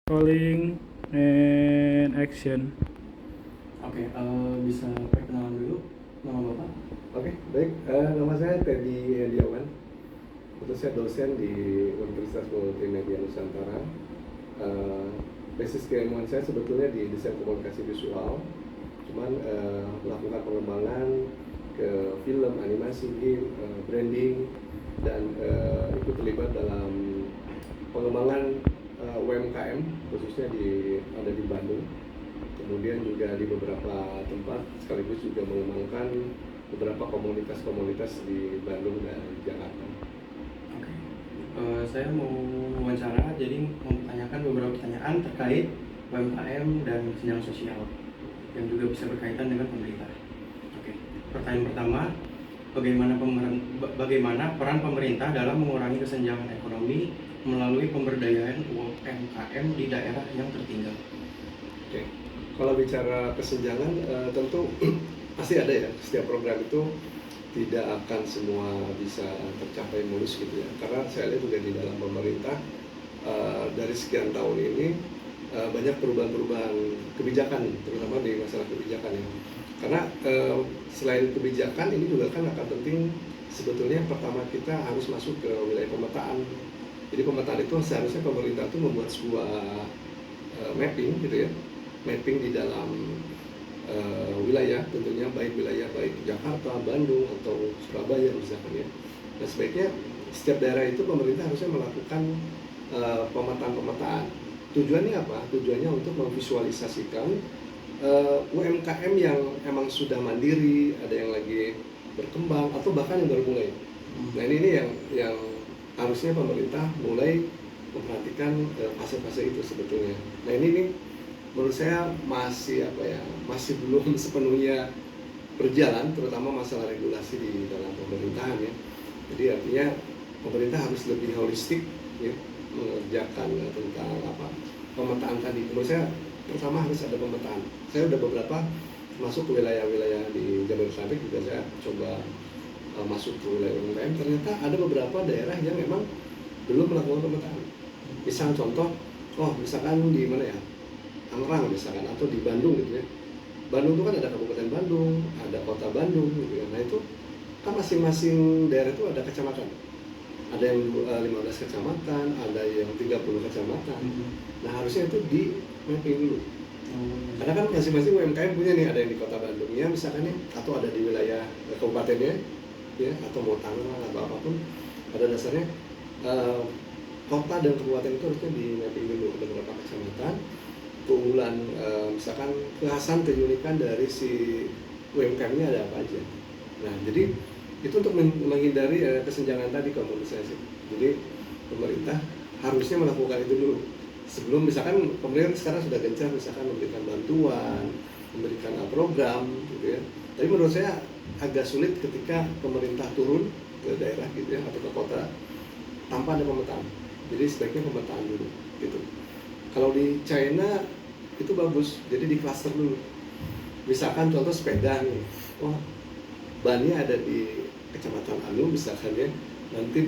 Calling and action. Oke, bisa perkenalan dulu nama Bapak? Oke, baik. Nama saya Teddy Ediawan. Saya dosen di Universitas Multimedia Nusantara. Basis keilmuan saya sebetulnya di desain komunikasi visual, cuman melakukan pengembangan ke film, animasi, game, branding, dan ikut terlibat dalam pengembangan UMKM khususnya ada di Bandung, kemudian juga di beberapa tempat, sekaligus juga mengembangkan beberapa komunitas-komunitas di Bandung dan Jakarta. Oke, saya mau wawancara, jadi mempertanyakan beberapa pertanyaan terkait UMKM dan kesenjangan sosial yang juga bisa berkaitan dengan pemerintah. Oke, pertanyaan pertama, bagaimana peran pemerintah dalam mengurangi kesenjangan ekonomi melalui pemberdayaan UMKM di daerah yang tertinggal? Oke, kalau bicara kesenjangan tentu pasti ada ya. Setiap program itu tidak akan semua bisa tercapai mulus gitu ya. Karena saya lihat juga di dalam pemerintah dari sekian tahun ini banyak perubahan-perubahan kebijakan, terutama di masalah kebijakan ya. Karena selain kebijakan ini juga kan akan penting sebetulnya pertama kita harus masuk ke wilayah pemetaan. Jadi pemetaan itu seharusnya pemerintah itu membuat sebuah mapping gitu ya, mapping di dalam wilayah, tentunya baik Jakarta, Bandung atau Surabaya misalkan ya. Nah sebaiknya setiap daerah itu pemerintah harusnya melakukan pemetaan. Tujuannya apa? Tujuannya untuk memvisualisasikan UMKM yang emang sudah mandiri, ada yang lagi berkembang atau bahkan yang baru mulai. Nah ini yang harusnya pemerintah mulai memperhatikan fase-fase itu sebetulnya. Nah ini menurut saya masih belum sepenuhnya berjalan, terutama masalah regulasi di dalam pemerintahan ya. Jadi artinya pemerintah harus lebih holistik ya, mengerjakan tentang pemetaan tadi. Menurut saya pertama harus ada pemetaan. Saya udah beberapa masuk ke wilayah-wilayah di Jabodetabek juga saya coba masuk ke wilayah UMKM, ternyata ada beberapa daerah yang memang belum melakukan pemetaan. Misal contoh, misalkan di mana ya, Tangerang misalkan, atau di Bandung gitu ya. Bandung itu kan ada Kabupaten Bandung, ada Kota Bandung gitu ya. Nah itu kan masing-masing daerah itu ada kecamatan. Ada yang 15 kecamatan, ada yang 30 kecamatan. Nah harusnya itu di mapping dulu. Karena kan masing-masing UMKM punya nih, ada yang di Kota Bandung ya misalkan ya, atau ada di wilayah kabupatennya ya, atau mau Tangerang atau apapun. Pada dasarnya kota dan kabupaten itu harusnya di mapping dulu ke beberapa kecamatan, keunggulan misalkan kekhasan keunikan dari si UMKM-nya ada apa aja. Nah jadi itu untuk menghindari kesenjangan tadi kalau menurut saya sih. Jadi pemerintah harusnya melakukan itu dulu sebelum, misalkan pemerintah sekarang sudah gencar misalkan memberikan bantuan, memberikan program gitu ya. Tapi menurut saya agak sulit ketika pemerintah turun ke daerah gitu ya, atau ke kota tanpa ada pemetaan. Jadi sebaiknya pemetaan dulu gitu. Kalau di China itu bagus, jadi di cluster dulu. Misalkan contoh sepeda nih, bannya ada di kecamatan Anu misalkan ya, nanti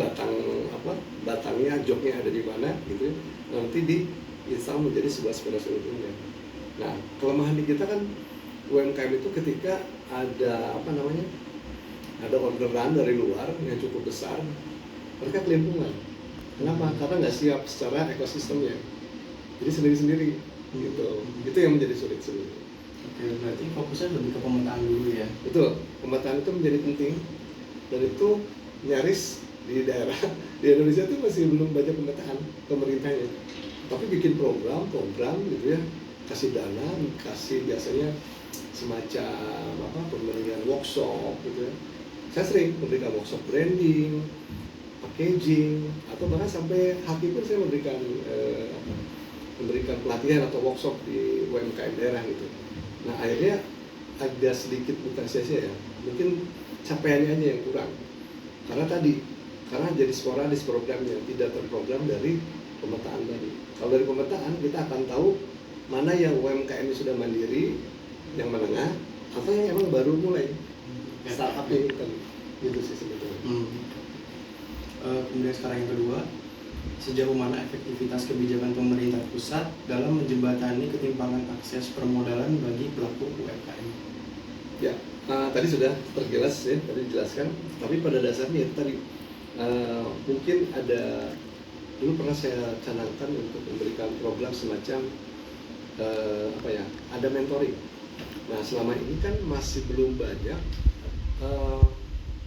batangnya, joknya ada di mana gitu ya, nanti diinstal menjadi sebuah sepeda seutuhnya. Nah kelemahan di kita kan UMKM itu ketika ada ada orderan dari luar yang cukup besar, mereka kelimpungan. Kenapa? Karena nggak siap secara ekosistemnya, jadi sendiri-sendiri gitu. Itu yang menjadi sulit sebenarnya. Oke, berarti fokusnya lebih ke pemetaan dulu ya. Betul, pemetaan itu menjadi penting, dan itu nyaris di daerah di Indonesia itu masih belum banyak pemetaan pemerintahnya. Tapi bikin program gitu ya, kasih dana, kasih biasanya semacam pemberian workshop gitu ya. Saya sering memberikan workshop branding, packaging, atau bahkan sampai haki pun saya memberikan pelatihan atau workshop di UMKM daerah gitu. Nah akhirnya agak sedikit bukan sia-sia ya, mungkin capaiannya aja yang kurang. Karena jadi sporadis programnya, tidak terprogram dari pemetaan tadi. Kalau dari pemetaan kita akan tahu mana yang UMKM sudah mandiri, yang menengah, atau yang emang baru mulai startup ini kan, gitu sih sebetulnya. Kemudian sekarang yang kedua, Sejauh mana efektivitas kebijakan pemerintah pusat dalam menjembatani ketimpangan akses permodalan bagi pelaku UMKM? Ya, tadi sudah terjelas ya, tadi dijelaskan. Tapi pada dasarnya itu tadi mungkin ada, dulu pernah saya canangkan untuk memberikan program semacam ada mentoring. Nah, selama ini kan masih belum banyak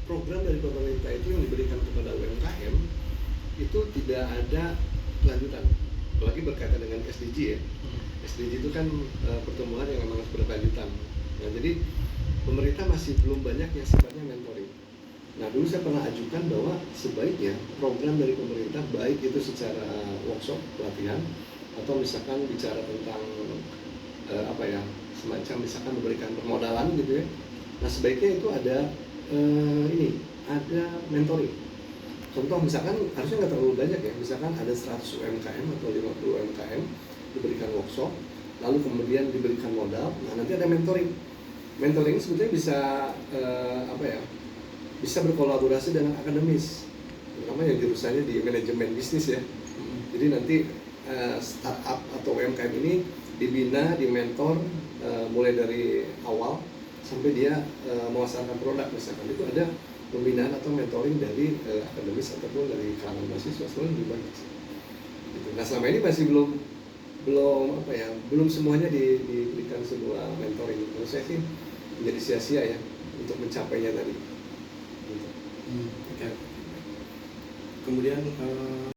program dari pemerintah itu yang diberikan kepada UMKM itu tidak ada kelanjutan, apalagi berkaitan dengan SDG ya. SDG itu kan pertumbuhan yang memang berkelanjutan. Nah, jadi pemerintah masih belum banyak yang sifatnya mentoring. Nah, dulu saya pernah ajukan bahwa sebaiknya program dari pemerintah, baik itu secara workshop, pelatihan, atau misalkan bicara tentang semacam misalkan memberikan permodalan gitu ya. Nah, sebaiknya itu ada ada mentoring. Contoh misalkan harusnya nggak terlalu banyak ya, misalkan ada 100 UMKM atau 50 UMKM diberikan workshop, lalu kemudian diberikan modal. Nah, nanti ada mentoring. Mentoring sebetulnya bisa bisa berkolaborasi dengan akademis, terutama yang jurusannya di manajemen bisnis ya. Jadi nanti startup atau UMKM ini dibina, dimentor mulai dari awal sampai dia mewasarkan produk misalkan. Itu ada pembinaan atau mentoring dari akademis ataupun dari kalangan mahasiswa, selalu lebih banyak. Gitu. Nah, selama ini masih belum semuanya diberikan sebuah mentoring. Menurut saya sih menjadi sia-sia ya untuk mencapainya tadi. Gitu. Oke. Kemudian